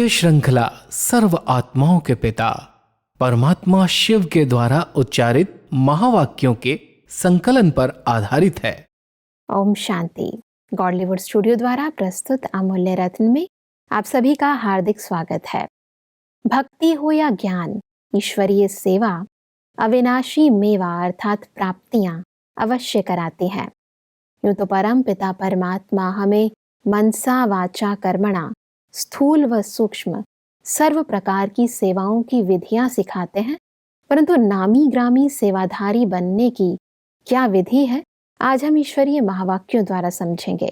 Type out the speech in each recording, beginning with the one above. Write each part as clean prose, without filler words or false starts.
श्रृंखला सर्व आत्माओं के पिता परमात्मा शिव के द्वारा उच्चारित महावाक्यों के संकलन पर आधारित है। ओम शांति। गॉडलीवुड स्टूडियो द्वारा प्रस्तुत अमूल्य रत्न में आप सभी का हार्दिक स्वागत है। भक्ति हो या ज्ञान, ईश्वरीय सेवा अविनाशी मेवा अर्थात प्राप्तियां अवश्य कराती है। यूं तो परम पिता परमात्मा हमें मनसा वाचा कर्मणा स्थूल व सूक्ष्म सर्व प्रकार की सेवाओं की विधियां सिखाते हैं, परंतु नामी ग्रामी सेवाधारी बनने की क्या विधि है, आज हम ईश्वरीय महावाक्यों द्वारा समझेंगे।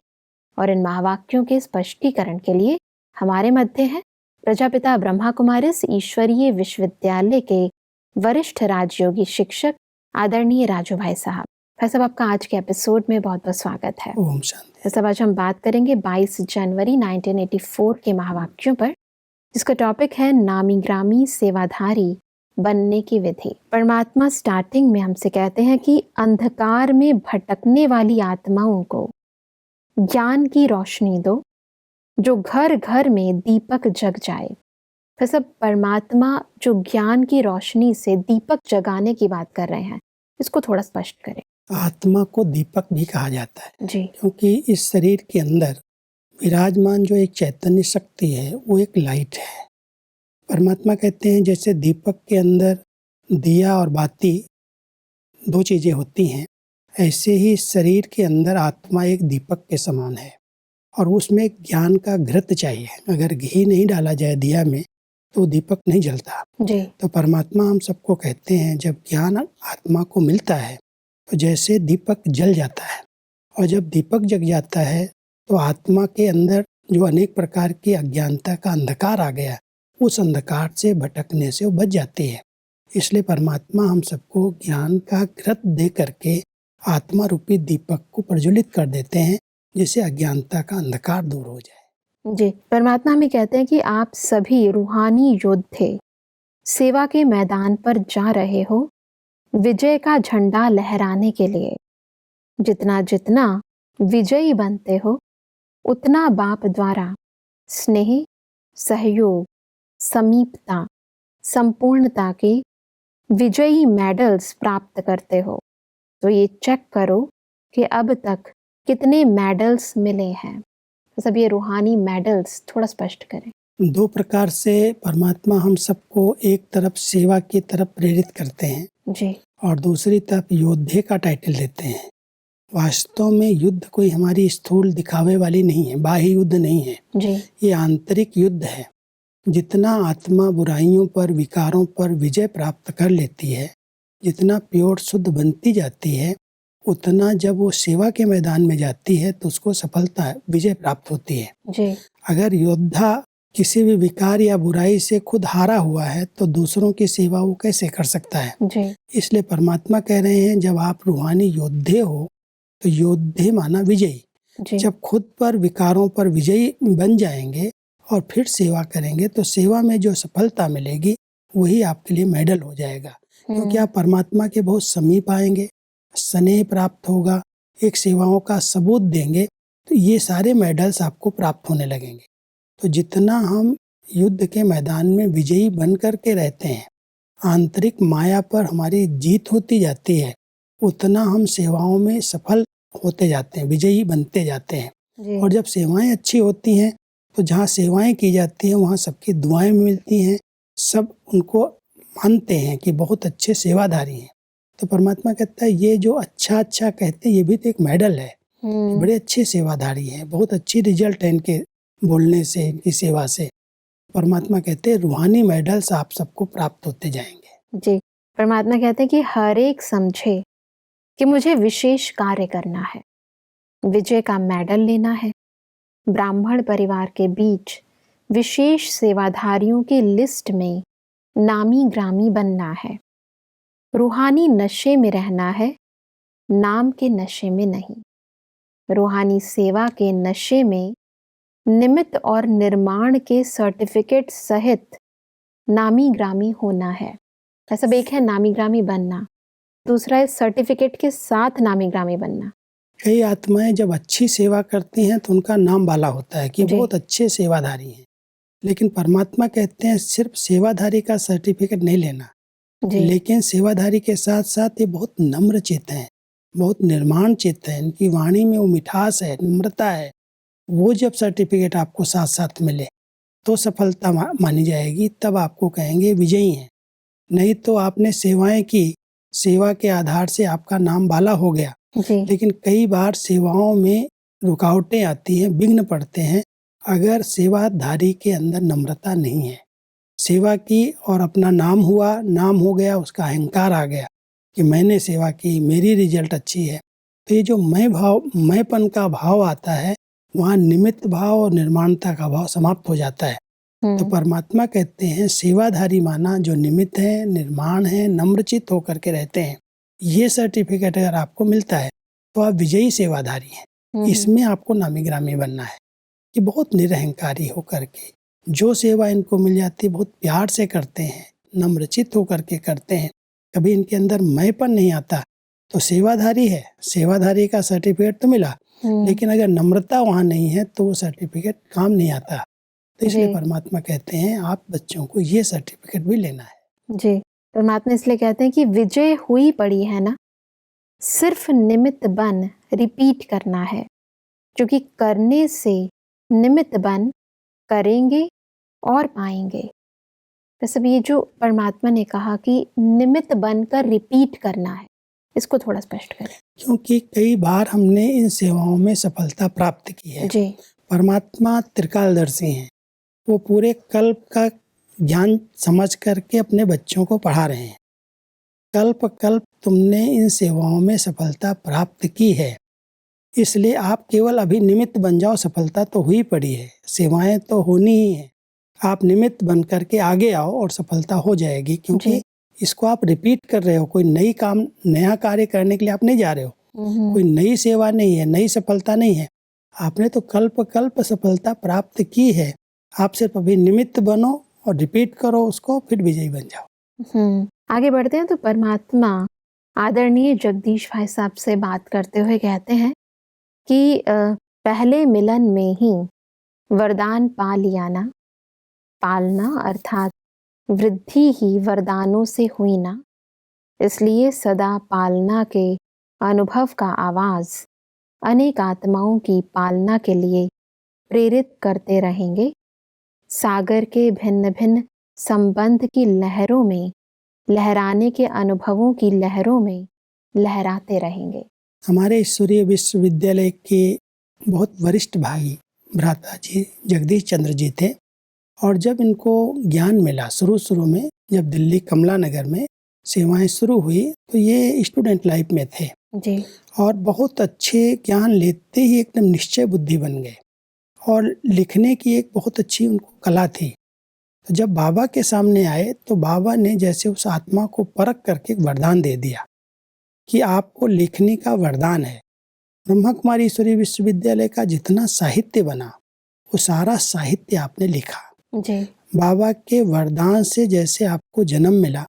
और इन महावाक्यों के स्पष्टीकरण के लिए हमारे मध्य है प्रजापिता ब्रह्मा कुमारिस ईश्वरीय विश्वविद्यालय के वरिष्ठ राजयोगी शिक्षक आदरणीय राजू भाई साहब। भाई साहब, आपका आज के एपिसोड में बहुत बहुत स्वागत है। ओम शांति। भाई साहब, आज हम बात करेंगे 22 जनवरी 1984 के महावाक्यों पर, जिसका टॉपिक है नामी ग्रामी सेवाधारी बनने की विधि। परमात्मा स्टार्टिंग में हमसे कहते हैं कि अंधकार में भटकने वाली आत्माओं को ज्ञान की रोशनी दो, जो घर घर में दीपक जग जाए। फिर सब परमात्मा जो ज्ञान की रोशनी से दीपक जगाने की बात कर रहे हैं, इसको थोड़ा स्पष्ट करें। आत्मा को दीपक भी कहा जाता है जी। क्योंकि इस शरीर के अंदर विराजमान जो एक चैतन्य शक्ति है वो एक लाइट है। परमात्मा कहते हैं जैसे दीपक के अंदर दिया और बाती दो चीज़ें होती हैं, ऐसे ही शरीर के अंदर आत्मा एक दीपक के समान है और उसमें ज्ञान का घृत चाहिए। अगर घी नहीं डाला जाए दिया में तो दीपक नहीं जलता। जी। तो परमात्मा हम सबको कहते हैं जब ज्ञान आत्मा को मिलता है तो जैसे दीपक जल जाता है, और जब दीपक जग जाता है तो आत्मा के अंदर जो अनेक प्रकार की अज्ञानता का अंधकार आ गया, उस अंधकार से भटकने से वो बच जाती है। इसलिए परमात्मा हम सबको ज्ञान का घृत दे करके आत्मा रूपी दीपक को प्रज्वलित कर देते हैं, जिससे अज्ञानता का अंधकार दूर हो जाए। जी। परमात्मा हमें कहते हैं कि आप सभी रूहानी योद्धे सेवा के मैदान पर जा रहे हो, विजय का झंडा लहराने के लिए। जितना जितना विजयी बनते हो, उतना बाप द्वारा स्नेह, सहयोग, समीपता, संपूर्णता के विजयी मेडल्स प्राप्त करते हो। तो ये चेक करो कि अब तक कितने मेडल्स मिले हैं। तो सब ये रूहानी मेडल्स थोड़ा स्पष्ट करें। दो प्रकार से परमात्मा हम सबको एक तरफ सेवा की तरफ प्रेरित करते हैं जी। और दूसरी तरफ योद्धे का टाइटल देते हैं। वास्तव में युद्ध कोई हमारी स्थूल दिखावे वाली नहीं है, बाह्य युद्ध नहीं है जी। ये आंतरिक युद्ध है। जितना आत्मा बुराइयों पर, विकारों पर विजय प्राप्त कर लेती है, जितना प्योर शुद्ध बनती जाती है, उतना जब वो सेवा के मैदान में जाती है तो उसको सफलता, विजय प्राप्त होती है। जी। अगर योद्धा किसी भी विकार या बुराई से खुद हारा हुआ है तो दूसरों की सेवा वो कैसे कर सकता है। जी। इसलिए परमात्मा कह रहे हैं जब आप रूहानी योद्धे हो तो योद्धे माना विजयी। जी। जब खुद पर विकारों पर विजयी बन जाएंगे और फिर सेवा करेंगे तो सेवा में जो सफलता मिलेगी वही आपके लिए मेडल हो जाएगा, क्योंकि आप परमात्मा के बहुत समीप आएंगे, स्नेह प्राप्त होगा, एक सेवाओं का सबूत देंगे, तो ये सारे मेडल्स आपको प्राप्त होने लगेंगे। तो जितना हम युद्ध के मैदान में विजयी बन कर के रहते हैं, आंतरिक माया पर हमारी जीत होती जाती है, उतना हम सेवाओं में सफल होते जाते हैं, विजयी बनते जाते हैं। और जब सेवाएं अच्छी होती हैं तो जहाँ सेवाएं की जाती हैं वहाँ सबकी दुआएं मिलती हैं, सब उनको मानते हैं कि बहुत अच्छे सेवाधारी हैं। तो परमात्मा कहता है ये जो अच्छा अच्छा कहते हैं ये भी तो एक मेडल है, बड़े अच्छे सेवाधारी हैं, बहुत अच्छी रिजल्ट है इनके बोलने से, इनकी सेवा से। परमात्मा कहते हैं रूहानी मेडल्स आप सबको प्राप्त होते जाएंगे। जी। परमात्मा कहते हैं कि हर एक समझे कि मुझे विशेष कार्य करना है, विजय का मेडल लेना है, ब्राह्मण परिवार के बीच विशेष सेवाधारियों की लिस्ट में नामी ग्रामी बनना है, रूहानी नशे में रहना है, नाम के नशे में नहीं। रूहानी सेवा के नशे में निमित्त और निर्माण के सर्टिफिकेट सहित नामी ग्रामी होना है। ऐसा एक है नामी ग्रामी बनना, दूसरा है सर्टिफिकेट के साथ नामी ग्रामी बनना। कई आत्माएं जब अच्छी सेवा करती हैं तो उनका नाम बाला होता है कि बहुत अच्छे सेवाधारी हैं, लेकिन परमात्मा कहते हैं सिर्फ सेवाधारी का सर्टिफिकेट नहीं लेना, जी। लेकिन सेवाधारी के साथ साथ ये बहुत नम्र चित्त हैं, बहुत निर्माण चित्त है, इनकी वाणी में वो मिठास है, नम्रता है। वो जब सर्टिफिकेट आपको साथ साथ मिले तो सफलता मानी जाएगी, तब आपको कहेंगे विजयी हैं। नहीं तो आपने सेवाएं की, सेवा के आधार से आपका नाम बाला हो गया, जी। लेकिन कई बार सेवाओं में रुकावटें आती हैं, विघ्न पड़ते हैं अगर सेवाधारी के अंदर नम्रता नहीं है। सेवा की और अपना नाम हुआ, नाम हो गया, उसका अहंकार आ गया कि मैंने सेवा की, मेरी रिजल्ट अच्छी है, तो ये जो मैंपन का भाव आता है, वहाँ निमित्त भाव और निर्माणता का भाव समाप्त हो जाता है। तो परमात्मा कहते हैं सेवाधारी माना जो निमित्त है, निर्माण है, नम्रचित होकर के रहते हैं। ये सर्टिफिकेट अगर आपको मिलता है तो आप विजयी सेवाधारी हैं। इसमें आपको नामी ग्रामी बनना है कि बहुत निरहंकारी होकर के जो सेवा इनको मिल जाती है बहुत प्यार से करते हैं, नम्रचित होकर के करते हैं, कभी इनके अंदर मैंपन नहीं आता, तो सेवाधारी है। सेवाधारी का सर्टिफिकेट तो मिला, लेकिन अगर नम्रता वहाँ नहीं है तो वो सर्टिफिकेट काम नहीं आता। तो इसलिए परमात्मा कहते हैं आप बच्चों को ये सर्टिफिकेट भी लेना है। जी, परमात्मा इसलिए कहते हैं कि विजय हुई पड़ी है ना, सिर्फ निमित्त बन रिपीट करना है, क्योंकि करने से निमित्त बन करेंगे और पाएंगे। वैसे भी ये जो परमात्मा ने कहा कि निमित्त बनकर रिपीट करना है, इसको थोड़ा स्पष्ट करें। क्योंकि कई बार हमने इन सेवाओं में सफलता प्राप्त की है। जी। परमात्मा त्रिकालदर्शी हैं, वो पूरे कल्प का ज्ञान समझ करके अपने बच्चों को पढ़ा रहे हैं। कल्प कल्प तुमने इन सेवाओं में सफलता प्राप्त की है, इसलिए आप केवल अभी निमित्त बन जाओ, सफलता तो हुई पड़ी है, सेवाएं तो होनी ही है। आप निमित्त बन करके आगे आओ और सफलता हो जाएगी, क्योंकि इसको आप रिपीट कर रहे हो। कोई नया कार्य करने के लिए आप नहीं जा रहे हो, कोई नई सेवा नहीं है, नई सफलता नहीं है। आपने तो कल्प कल्प सफलता प्राप्त की है, आप सिर्फ अभी निमित्त बनो और रिपीट करो उसको, फिर विजयी बन जाओ। आगे बढ़ते हैं तो परमात्मा आदरणीय जगदीश भाई साहब से बात करते हुए कहते हैं कि पहले मिलन में ही वरदान पा लिया ना, पालना अर्थात वृद्धि ही वरदानों से हुई ना, इसलिए सदा पालना के अनुभव का आवाज अनेक आत्माओं की पालना के लिए प्रेरित करते रहेंगे। सागर के भिन्न भिन्न संबंध की लहरों में लहराने के अनुभवों की लहरों में लहराते रहेंगे। हमारे ईश्वरीय विश्वविद्यालय के बहुत वरिष्ठ भाई भ्राता जी जगदीश चंद्र जी थे, और जब इनको ज्ञान मिला शुरू में, जब दिल्ली कमला नगर में सेवाएं शुरू हुई, तो ये स्टूडेंट लाइफ में थे जी, और बहुत अच्छे ज्ञान लेते ही एकदम निश्चय बुद्धि बन गए, और लिखने की एक बहुत अच्छी उनको कला थी। तो जब बाबा के सामने आए तो बाबा ने जैसे उस आत्मा को परख करके एक वरदान दे दिया कि आपको लिखने का वरदान है। ब्रह्मा कुमारी ईश्वरीय विश्वविद्यालय का जितना साहित्य बना वो सारा साहित्य आपने लिखा। जी। बाबा के वरदान से जैसे आपको जन्म मिला,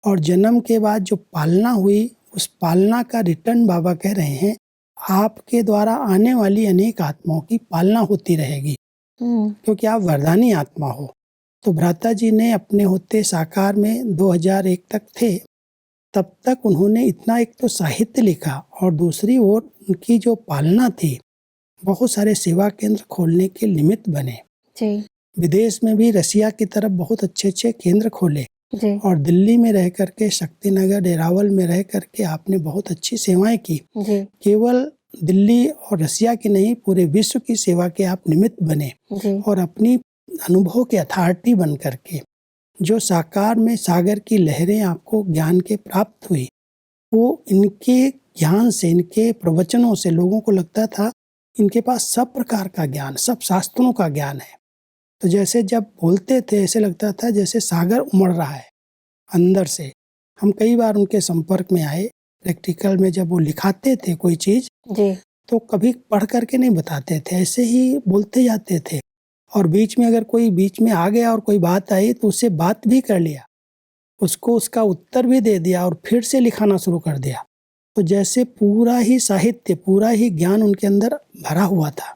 और जन्म के बाद जो पालना हुई, उस पालना का रिटर्न बाबा कह रहे हैं आपके द्वारा आने वाली अनेक आत्माओं की पालना होती रहेगी, क्योंकि आप वरदानी आत्मा हो। तो भ्राता जी ने अपने होते साकार में 2001 तक थे, तब तक उन्होंने इतना एक तो साहित्य लिखा, और दूसरी ओर उनकी जो पालना थी, बहुत सारे सेवा केंद्र खोलने के निमित्त बने। जी। विदेश में भी रसिया की तरफ बहुत अच्छे केंद्र खोले, जी। और दिल्ली में रह करके, शक्तिनगर डेरावल में रह करके आपने बहुत अच्छी सेवाएं की। जी। केवल दिल्ली और रसिया की नहीं, पूरे विश्व की सेवा के आप निमित्त बने, और अपनी अनुभव के अथॉरिटी बन करके जो साकार में सागर की लहरें आपको ज्ञान के प्राप्त हुई, वो इनके ज्ञान से, इनके प्रवचनों से लोगों को लगता था इनके पास सब प्रकार का ज्ञान, सब शास्त्रों का ज्ञान है। तो जैसे जब बोलते थे ऐसे लगता था जैसे सागर उमड़ रहा है अंदर से। हम कई बार उनके संपर्क में आए, प्रैक्टिकल में जब वो लिखाते थे कोई चीज़, तो कभी पढ़ करके नहीं बताते थे, ऐसे ही बोलते जाते थे, और बीच में अगर कोई बीच में आ गया और कोई बात आई तो उससे बात भी कर लिया, उसको उसका उत्तर भी दे दिया और फिर से लिखाना शुरू कर दिया। तो जैसे पूरा ही साहित्य, पूरा ही ज्ञान उनके अंदर भरा हुआ था।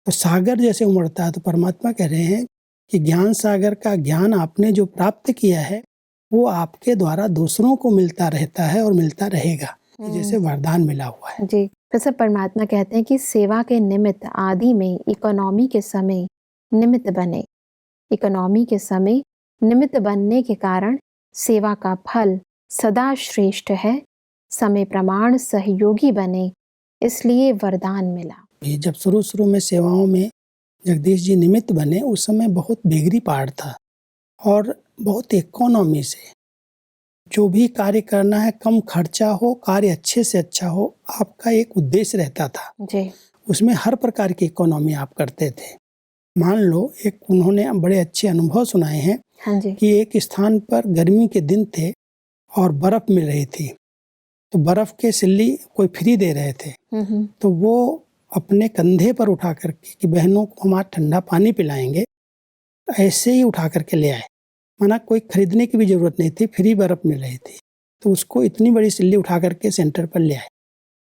तो सागर जैसे उमड़ता है, तो परमात्मा कह रहे हैं कि ज्ञान सागर का ज्ञान आपने जो प्राप्त किया है वो आपके द्वारा दूसरों को मिलता रहता है और मिलता रहेगा, जैसे वरदान मिला हुआ है। जी, जैसे परमात्मा कहते हैं कि सेवा के निमित्त आदि में इकोनॉमी के समय निमित्त बने। इकोनॉमी के समय निमित्त बनने के कारण सेवा का फल सदा श्रेष्ठ है। समय प्रमाण सहयोगी बने, इसलिए वरदान मिला। ये जब शुरू में सेवाओं में जगदीश जी निमित्त बने उस समय बहुत बेगरी पहाड़ था और बहुत इकोनॉमी से जो भी कार्य करना है, कम खर्चा हो, कार्य अच्छे से अच्छा हो, आपका एक उद्देश्य रहता था। जी, उसमें हर प्रकार की इकोनॉमी आप करते थे। मान लो एक उन्होंने बड़े अच्छे अनुभव सुनाए हैं हाँ जी, कि एक स्थान पर गर्मी के दिन थे और बर्फ मिल रही थी, तो बर्फ के सिल्ली कोई फ्री दे रहे थे, तो वो अपने कंधे पर उठा करके कि बहनों को हमारा ठंडा पानी पिलाएंगे, ऐसे ही उठा करके ले आए। माना कोई खरीदने की भी जरूरत नहीं थी, फ्री बर्फ मिल रही थी, तो उसको इतनी बड़ी सिल्ली उठा करके सेंटर पर ले आए।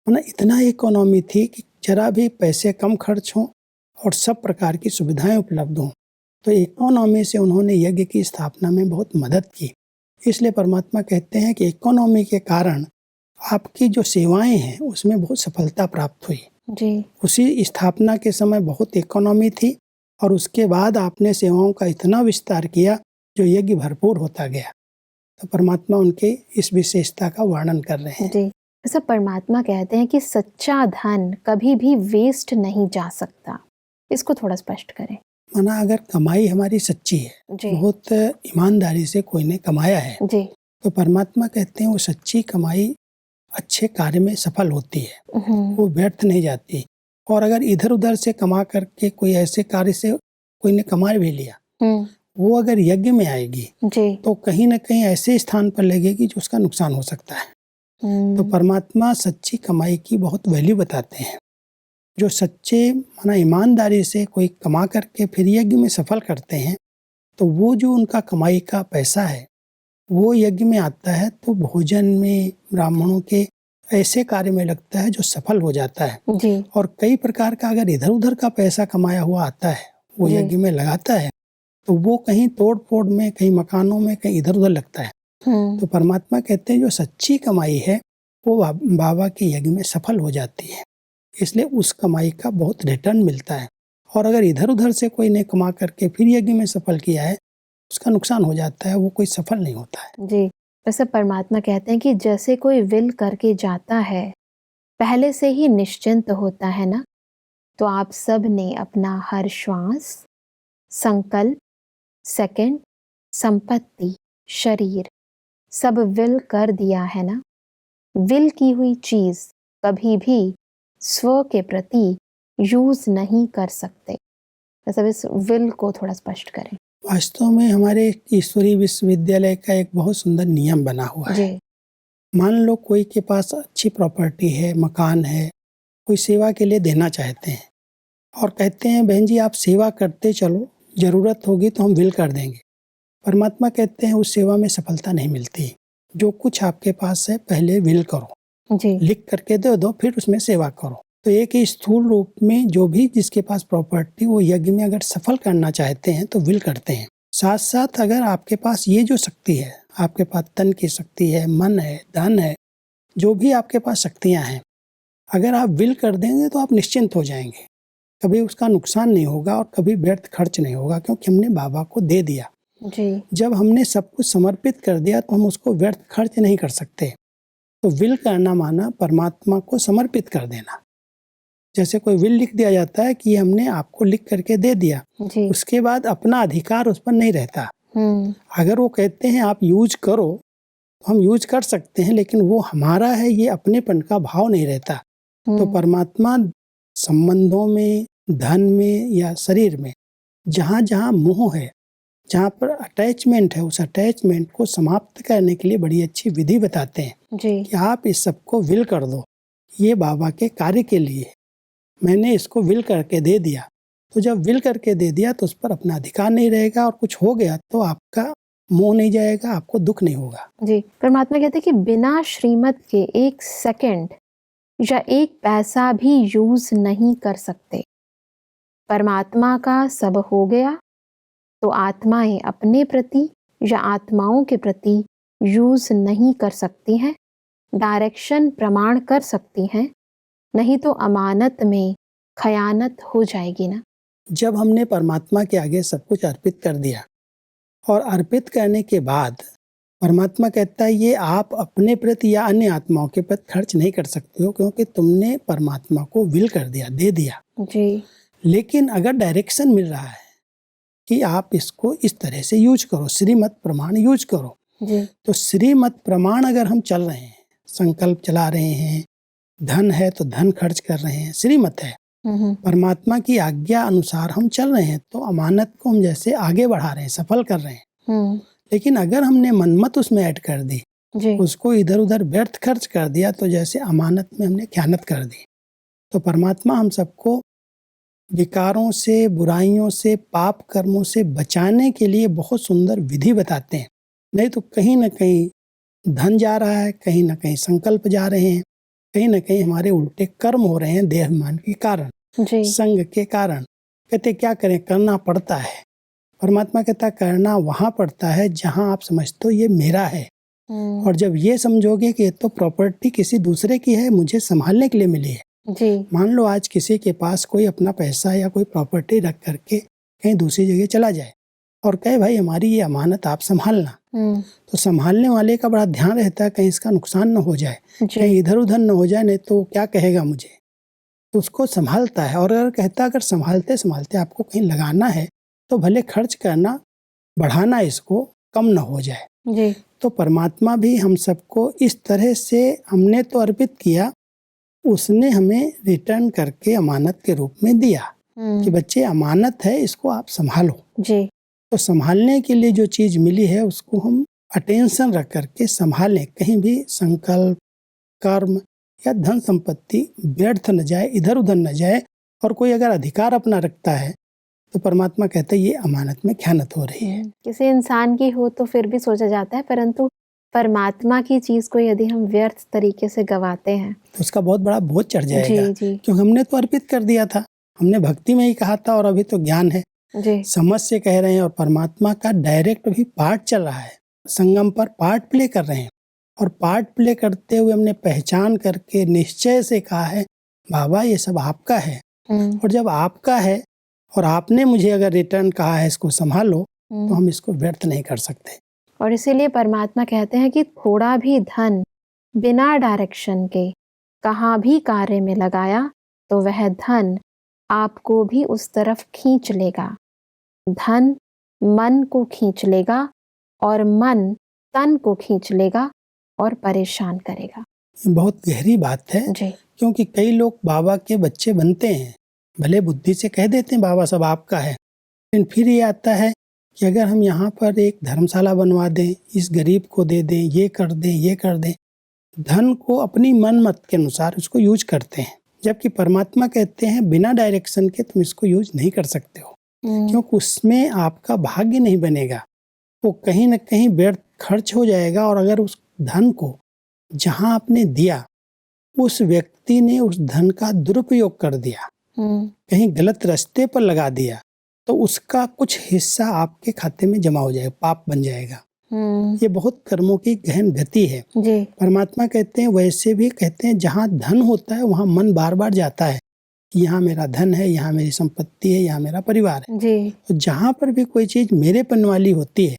माना इतना इकोनॉमी थी कि जरा भी पैसे कम खर्च हों और सब प्रकार की सुविधाएं उपलब्ध हों। तो इकोनॉमी से उन्होंने यज्ञ की स्थापना में बहुत मदद की। इसलिए परमात्मा कहते हैं कि इकोनॉमी के कारण आपकी जो सेवाएं हैं उसमें बहुत सफलता प्राप्त हुई। जी, उसी स्थापना के समय बहुत इकोनॉमी थी और उसके बाद आपने सेवाओं का इतना विस्तार किया जो यज्ञ भरपूर होता गया। तो परमात्मा उनके इस विशेषता का वर्णन कर रहे हैं। जी। ऐसा परमात्मा कहते हैं कि सच्चा धन कभी भी वेस्ट नहीं जा सकता। इसको थोड़ा स्पष्ट करें। माना अगर कमाई हमारी सच्ची है, जी, बहुत ईमानदारी से कोई ने कमाया है, जी, तो परमात्मा कहते हैं वो सच्ची कमाई अच्छे कार्य में सफल होती है, वो व्यर्थ नहीं जाती। और अगर इधर उधर से कमा करके कोई ऐसे कार्य से कोई ने कमा भी लिया, वो अगर यज्ञ में आएगी जी, तो कहीं ना कहीं ऐसे स्थान पर लगेगी जो उसका नुकसान हो सकता है। तो परमात्मा सच्ची कमाई की बहुत वैल्यू बताते हैं। जो सच्चे माना ईमानदारी से कोई कमा करके फिर यज्ञ में सफल करते हैं, तो वो जो उनका कमाई का पैसा है वो यज्ञ में आता है, तो भोजन में, ब्राह्मणों के ऐसे कार्य में लगता है जो सफल हो जाता है। जी, और कई प्रकार का अगर इधर उधर का पैसा कमाया हुआ आता है वो जी, यज्ञ में लगाता है, तो वो कहीं तोड़ फोड़ में, कहीं मकानों में, कहीं इधर उधर लगता है। तो परमात्मा कहते हैं जो सच्ची कमाई है वो बाबा के यज्ञ में सफल हो जाती है, इसलिए उस कमाई का बहुत रिटर्न मिलता है। और अगर इधर उधर से कोई ने कमा करके फिर यज्ञ में सफल किया है, उसका नुकसान हो जाता है, वो कोई सफल नहीं होता है। जी। वैसे परमात्मा कहते हैं कि जैसे कोई विल करके जाता है, पहले से ही निश्चिंत होता है ना, तो आप सब ने अपना हर श्वास, संकल्प, सेकंड, संपत्ति, शरीर सब विल कर दिया है ना। विल की हुई चीज कभी भी स्व के प्रति यूज नहीं कर सकते। मतलब इस विल को थोड़ा स्पष्ट करें। वास्तव में हमारे ईश्वरीय विश्वविद्यालय का एक बहुत सुंदर नियम बना हुआ है। जी, मान लो कोई के पास अच्छी प्रॉपर्टी है, मकान है, कोई सेवा के लिए देना चाहते हैं और कहते हैं बहन जी आप सेवा करते चलो, जरूरत होगी तो हम विल कर देंगे। परमात्मा कहते हैं उस सेवा में सफलता नहीं मिलती। जो कुछ आपके पास है पहले विल करो, जी, लिख करके दे दो, फिर उसमें सेवा करो। तो एक ही स्थूल रूप में जो भी जिसके पास प्रॉपर्टी वो यज्ञ में अगर सफल करना चाहते हैं तो विल करते हैं। साथ साथ अगर आपके पास ये जो शक्ति है, आपके पास तन की शक्ति है, मन है, धन है, जो भी आपके पास शक्तियां हैं, अगर आप विल कर देंगे तो आप निश्चिंत हो जाएंगे। कभी उसका नुकसान नहीं होगा और कभी व्यर्थ खर्च नहीं होगा, क्योंकि हमने बाबा को दे दिया। जी, जब हमने सब कुछ समर्पित कर दिया तो हम उसको व्यर्थ खर्च नहीं कर सकते। तो विल करना माना परमात्मा को समर्पित कर देना। जैसे कोई विल लिख दिया जाता है कि हमने आपको लिख करके दे दिया, जी, उसके बाद अपना अधिकार उस पर नहीं रहता। अगर वो कहते हैं आप यूज करो तो हम यूज कर सकते हैं, लेकिन वो हमारा है ये अपनेपन का भाव नहीं रहता। तो परमात्मा संबंधों में, धन में या शरीर में जहाँ जहाँ मोह है, जहाँ पर अटैचमेंट है, उस अटैचमेंट को समाप्त करने के लिए बड़ी अच्छी विधि बताते हैं जी, कि आप इस सबको विल कर दो, ये बाबा के कार्य के लिए मैंने इसको विल करके दे दिया। तो जब विल करके दे दिया तो उस पर अपना अधिकार नहीं रहेगा, और कुछ हो गया तो आपका मोह नहीं जाएगा, आपको दुख नहीं होगा। जी। परमात्मा कहते हैं कि बिना श्रीमत के एक सेकंड या एक पैसा भी यूज नहीं कर सकते। परमात्मा का सब हो गया तो आत्माएं अपने प्रति या आत्माओं के प्रति यूज नहीं कर सकती हैं, डायरेक्शन प्रमाण कर सकती हैं, नहीं तो अमानत में खयानत हो जाएगी ना। जब हमने परमात्मा के आगे सब कुछ अर्पित कर दिया और अर्पित करने के बाद परमात्मा कहता है ये आप अपने प्रति या अन्य आत्माओं के प्रति खर्च नहीं कर सकते हो, क्योंकि तुमने परमात्मा को विल कर दिया, दे दिया जी। लेकिन अगर डायरेक्शन मिल रहा है कि आप इसको इस तरह से यूज करो, श्रीमत प्रमाण यूज करो जी। तो श्रीमत प्रमाण अगर हम चल रहे हैं, संकल्प चला रहे हैं, धन है तो धन खर्च कर रहे हैं, श्रीमत है, परमात्मा की आज्ञा अनुसार हम चल रहे हैं, तो अमानत को हम जैसे आगे बढ़ा रहे हैं, सफल कर रहे हैं। लेकिन अगर हमने मनमत उसमें ऐड कर दी जी। उसको इधर उधर व्यर्थ खर्च कर दिया तो जैसे अमानत में हमने ख्यानत कर दी। तो परमात्मा हम सबको विकारों से, बुराइयों से, पाप कर्मों से बचाने के लिए बहुत सुंदर विधि बताते हैं। नहीं तो कहीं ना कहीं धन जा रहा है, कहीं ना कहीं संकल्प जा रहे हैं, कहीं ना कहीं हमारे उल्टे कर्म हो रहे हैं देहाभिमान के कारण, संग के कारण। कहते क्या करें, करना पड़ता है। परमात्मा कहता करना वहाँ पड़ता है जहाँ आप समझते हो ये मेरा है। और जब ये समझोगे कि ये तो प्रॉपर्टी किसी दूसरे की है, मुझे संभालने के लिए मिली है। जी। मान लो आज किसी के पास कोई अपना पैसा या कोई प्रॉपर्टी रख करके कहीं दूसरी जगह चला जाए और कहे भाई हमारी ये अमानत आप संभालना, तो संभालने वाले का बड़ा ध्यान रहता है कहीं इसका नुकसान न हो जाए, कहीं इधर उधर न हो जाए, नहीं तो क्या कहेगा मुझे, तो उसको संभालता है। और अगर कहता अगर संभालते संभालते आपको कहीं लगाना है तो भले खर्च करना, बढ़ाना इसको कम न हो जाए। जी। तो परमात्मा भी हम सबको इस तरह से, हमने तो अर्पित किया, उसने हमें रिटर्न करके अमानत के रूप में दिया कि बच्चे अमानत है, इसको आप संभालो। जी। तो संभालने के लिए जो चीज़ मिली है उसको हम अटेंशन रख करके संभालें, कहीं भी संकल्प, कर्म या धन संपत्ति व्यर्थ न जाए, इधर उधर न जाए। और कोई अगर अधिकार अपना रखता है तो परमात्मा कहता है ये अमानत में ख्यानत हो रही है। किसी इंसान की हो तो फिर भी सोचा जाता है, परंतु परमात्मा की चीज को यदि हम व्यर्थ तरीके से गवाते हैं तो उसका बहुत बड़ा बोझ चढ़ जाएगा। जी। क्योंकि हमने तो अर्पित कर दिया था, हमने भक्ति में ही कहा था, और अभी तो ज्ञान है, जी। समझ से कह रहे हैं। और परमात्मा का डायरेक्ट भी पार्ट चल रहा है, संगम पर पार्ट प्ले कर रहे हैं। और पार्ट प्ले करते हुए हमने पहचान करके निश्चय से कहा है बाबा ये सब आपका है। और जब आपका है और आपने मुझे अगर रिटर्न कहा है इसको संभालो, तो हम इसको व्यर्थ नहीं कर सकते। और इसीलिए परमात्मा कहते हैं कि थोड़ा भी धन बिना डायरेक्शन के कहाँ भी कार्य में लगाया तो वह धन आपको भी उस तरफ खींच लेगा। धन मन को खींच लेगा और मन तन को खींच लेगा और परेशान करेगा। बहुत गहरी बात है जी। क्योंकि कई लोग बाबा के बच्चे बनते हैं, भले बुद्धि से कह देते हैं बाबा सब आपका है, लेकिन फिर ये आता है कि अगर हम यहाँ पर एक धर्मशाला बनवा दें, इस गरीब को दे दें, ये कर दें, ये कर दें, धन को अपनी मन मत के अनुसार उसको यूज करते हैं। जबकि परमात्मा कहते हैं बिना डायरेक्शन के तुम इसको यूज नहीं कर सकते हो, क्योंकि उसमें आपका भाग्य नहीं बनेगा, वो कहीं ना कहीं व्यर्थ खर्च हो जाएगा। और अगर उस धन को जहाँ आपने दिया उस व्यक्ति ने उस धन का दुरुपयोग कर दिया, कहीं गलत रास्ते पर लगा दिया, तो उसका कुछ हिस्सा आपके खाते में जमा हो जाएगा, पाप बन जाएगा। ये बहुत कर्मों की गहन गति है। जी। परमात्मा कहते हैं वैसे भी कहते हैं जहाँ धन होता है वहाँ मन बार बार जाता है, यहाँ मेरा धन है, यहाँ मेरी संपत्ति है, यहाँ मेरा परिवार है। जी। तो जहाँ पर भी कोई चीज मेरेपन वाली होती है,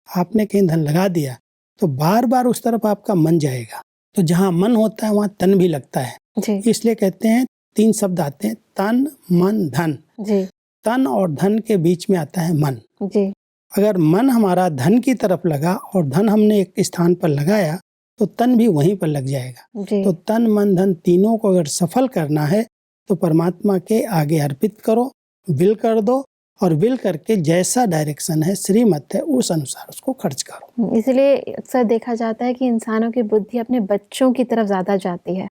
आपने कहीं धन लगा दिया तो बार बार उस तरफ आपका मन जाएगा। तो जहाँ मन होता है वहाँ तन भी लगता है। जी। इसलिए कहते हैं 3 शब्द आते हैं, तन मन धन। जी। तन और धन के बीच में आता है मन। जी। अगर मन हमारा धन की तरफ लगा और धन हमने एक स्थान पर लगाया तो तन भी वहीं पर लग जाएगा। जी। तो तन मन धन तीनों को अगर सफल करना है तो परमात्मा के आगे अर्पित करो, विल कर दो, और विल करके जैसा डायरेक्शन है, श्रीमत है, उस अनुसार उसको खर्च करो। इसलिए अक्सर देखा जाता है कि इंसानों की बुद्धि अपने बच्चों की तरफ ज्यादा जाती है,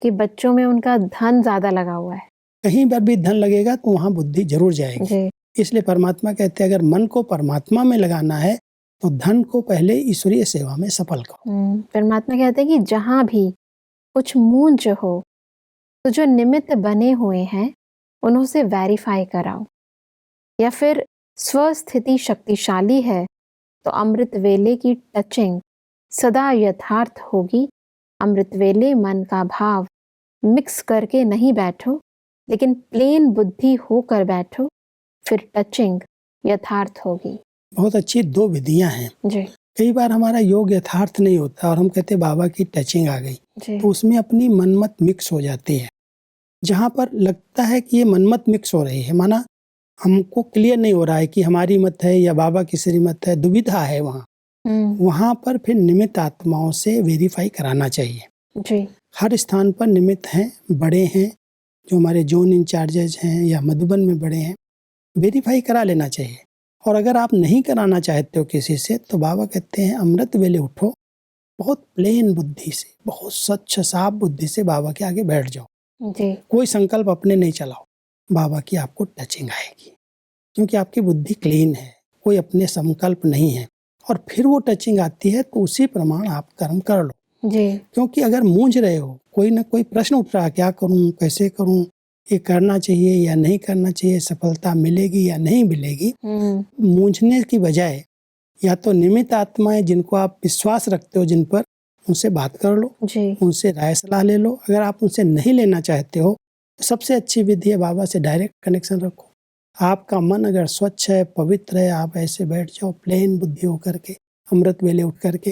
कि बच्चों में उनका धन ज्यादा लगा हुआ है। कहीं पर भी धन लगेगा तो वहाँ बुद्धि जरूर जाएगी। जी। इसलिए परमात्मा कहते हैं अगर मन को परमात्मा में लगाना है तो धन को पहले ईश्वरीय सेवा में सफल करो। परमात्मा कहते हैं कि जहाँ भी कुछ मूंज हो तो जो निमित्त बने हुए हैं उन्हों से वेरीफाई कराओ, या फिर स्वस्थिति शक्तिशाली है तो अमृत वेले की टचिंग सदा यथार्थ होगी। अमृत वेले मन का भाव मिक्स करके नहीं बैठो, लेकिन प्लेन बुद्धि होकर बैठो, फिर टचिंग यथार्थ होगी। बहुत अच्छी 2 विधियां हैं। जी कई बार हमारा योग यथार्थ नहीं होता और हम कहते बाबा की टचिंग आ गई, जी तो उसमें अपनी मनमत मिक्स हो जाती है। जहाँ पर लगता है कि ये मनमत मिक्स हो रही है, माना हमको क्लियर नहीं हो रहा है कि हमारी मत है या बाबा की श्रीमत है, दुविधा है वहाँ पर फिर निमित्त आत्माओं से वेरीफाई कराना चाहिए। जी हर स्थान पर निमित्त हैं, बड़े हैं, जो हमारे जोन इंचार्जेज हैं या मधुबन में बड़े हैं, वेरीफाई करा लेना चाहिए। और अगर आप नहीं कराना चाहते हो किसी से, तो बाबा कहते हैं अमृत वेले उठो, बहुत प्लेन बुद्धि से, बहुत स्वच्छ साफ बुद्धि से बाबा के आगे बैठ जाओ। जी कोई संकल्प अपने नहीं चलाओ, बाबा की आपको टचिंग आएगी, क्योंकि आपकी बुद्धि क्लीन है, कोई अपने संकल्प नहीं है। और फिर वो टचिंग आती है तो उसी प्रमाण आप कर्म कर लो। जी क्योंकि अगर मूंझ रहे हो, कोई ना कोई प्रश्न उठ रहा है, क्या करूं, कैसे करूं, ये करना चाहिए या नहीं करना चाहिए, सफलता मिलेगी या नहीं मिलेगी, मूंझने की बजाय या तो निमित्त आत्माएं जिनको आप विश्वास रखते हो जिन पर, उनसे बात कर लो, जी उनसे राय सलाह ले लो। अगर आप उनसे नहीं लेना चाहते हो तो सबसे अच्छी विधि है बाबा से डायरेक्ट कनेक्शन रखो। आपका मन अगर स्वच्छ है, पवित्र है, आप ऐसे बैठ जाओ प्लेन बुद्धि होकर के, अमृत वेले उठ करके,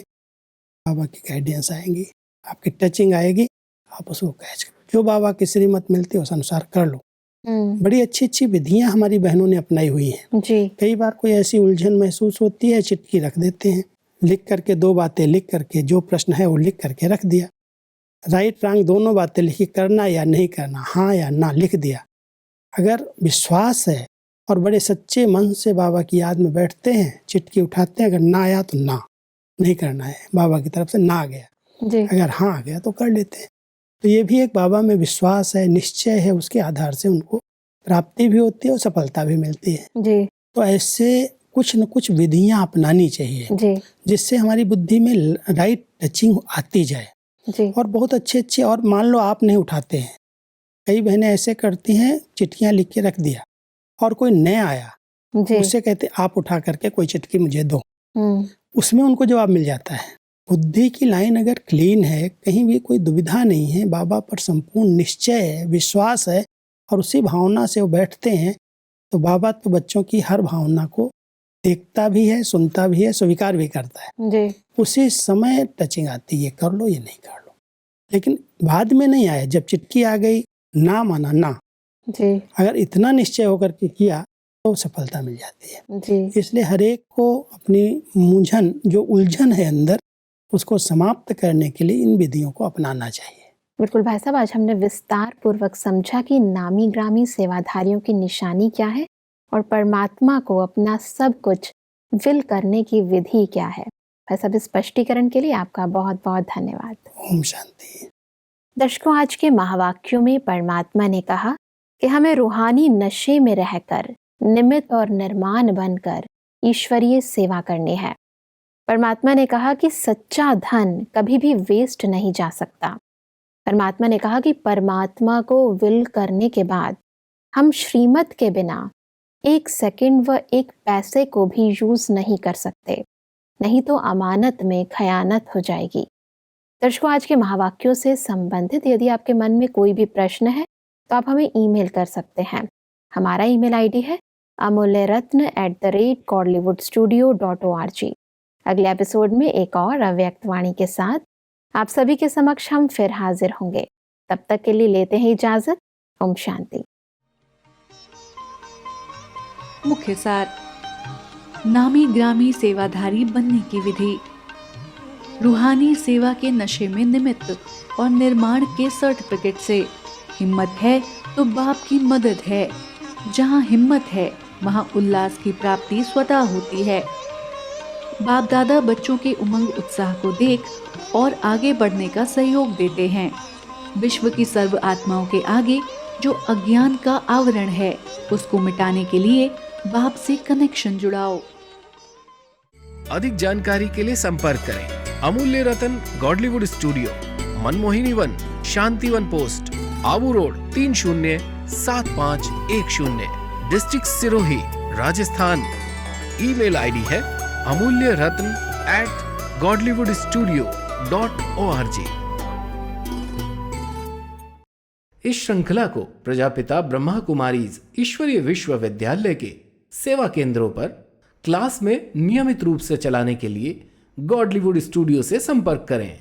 बाबा की गाइडेंस आएंगी, आपकी टचिंग आएगी, आप उसको कैच करो, जो बाबा की श्रीमत मिलती है उस अनुसार कर लो। बड़ी अच्छी अच्छी विधियां हमारी बहनों ने अपनाई हुई हैं। जी कई बार कोई ऐसी उलझन महसूस होती है, चिट्ठी रख देते हैं, लिख करके 2 बातें लिख करके, जो प्रश्न है वो लिख करके रख दिया, राइट रॉन्ग दोनों बातें लिखी, करना या नहीं करना, हाँ या ना लिख दिया। अगर विश्वास है और बड़े सच्चे मन से बाबा की याद में बैठते हैं, चिट्ठी उठाते हैं, अगर ना आया तो ना, नहीं करना है, बाबा की तरफ से ना आ गया, जी अगर हाँ आ गया तो कर लेते हैं। तो ये भी एक बाबा में विश्वास है, निश्चय है, उसके आधार से उनको प्राप्ति भी होती है और सफलता भी मिलती है। जी तो ऐसे कुछ न कुछ विधियां अपनानी चाहिए, जी जिससे हमारी बुद्धि में राइट टचिंग आती जाए। जी और बहुत अच्छे अच्छे, और मान लो आप नहीं उठाते हैं, कई बहनें ऐसे करती हैं, चिट्ठियां लिख के रख दिया और कोई नया आया, जी उससे कहते आप उठा करके कोई चिट्ठी मुझे दो, उसमें उनको जवाब मिल जाता है। बुद्धि की लाइन अगर क्लीन है, कहीं भी कोई दुविधा नहीं है, बाबा पर संपूर्ण निश्चय है, विश्वास है, और उसी भावना से वो बैठते हैं, तो बाबा तो बच्चों की हर भावना को देखता भी है, सुनता भी है, स्वीकार भी करता है। जी उसी समय टचिंग आती है, ये कर लो ये नहीं कर लो। लेकिन बाद में नहीं आया, जब चिट्ठी आ गई, ना माना ना, जी अगर इतना निश्चय होकर के किया तो सफलता मिल जाती है। जी इसलिए हर एक को अपनी मूंझन, जो उलझन है अंदर, उसको समाप्त करने के लिए इन विधियों को अपनाना चाहिए। बिल्कुल भाई साहब, आज हमने विस्तार पूर्वक समझा कि नामी ग्रामी सेवाधारियों की निशानी क्या है और परमात्मा को अपना सब कुछ विल करने की विधि क्या है। भाई साहब, इस स्पष्टीकरण के लिए आपका बहुत बहुत धन्यवाद। ओम शांति। दर्शकों, आज के महावाक्यों में परमात्मा ने कहा कि हमें रूहानी नशे में रहकर निमित्त और निर्माण बनकर ईश्वरीय सेवा करनी है। परमात्मा ने कहा कि सच्चा धन कभी भी वेस्ट नहीं जा सकता। परमात्मा ने कहा कि परमात्मा को विल करने के बाद हम श्रीमत के बिना 1 सेकंड व 1 पैसे को भी यूज नहीं कर सकते, नहीं तो अमानत में खयानत हो जाएगी। दर्शकों, आज के महावाक्यों से संबंधित यदि आपके मन में कोई भी प्रश्न है तो आप हमें ईमेल कर सकते हैं। हमारा ईमेल आईडी है amulyaratna@godlywoodstudio.org। अगले एपिसोड में एक और अव्यक्त वाणी के साथ आप सभी के समक्ष हम फिर हाजिर होंगे। तब तक के लिए लेते हैं इजाजत। ओम शांति। मुख्य सार, नामी ग्रामी सेवाधारी बनने की विधि। रूहानी सेवा के नशे में निमित्त और निर्माण के सर्टिफिकेट से हिम्मत है तो बाप की मदद है। जहाँ हिम्मत है वहाँ उल्लास की प्राप्ति स्वतः होती है। बाप दादा बच्चों के उमंग उत्साह को देख और आगे बढ़ने का सहयोग देते हैं। विश्व की सर्व आत्माओं के आगे जो अज्ञान का आवरण है, उसको मिटाने के लिए बाप से कनेक्शन जुड़ाओ। अधिक जानकारी के लिए संपर्क करें Amulya Ratan Godlywood studio, Manmohini Van, Shanti Van post, Abu road, 307510, district Sirohi, Rajasthan. Email ID है amulyaratn@godlywoodstudio.org। इस श्रृंखला को प्रजापिता ब्रह्मा कुमारीज ईश्वरीय विश्वविद्यालय के सेवा केंद्रों पर क्लास में नियमित रूप से चलाने के लिए गॉडलीवुड स्टूडियो से संपर्क करें।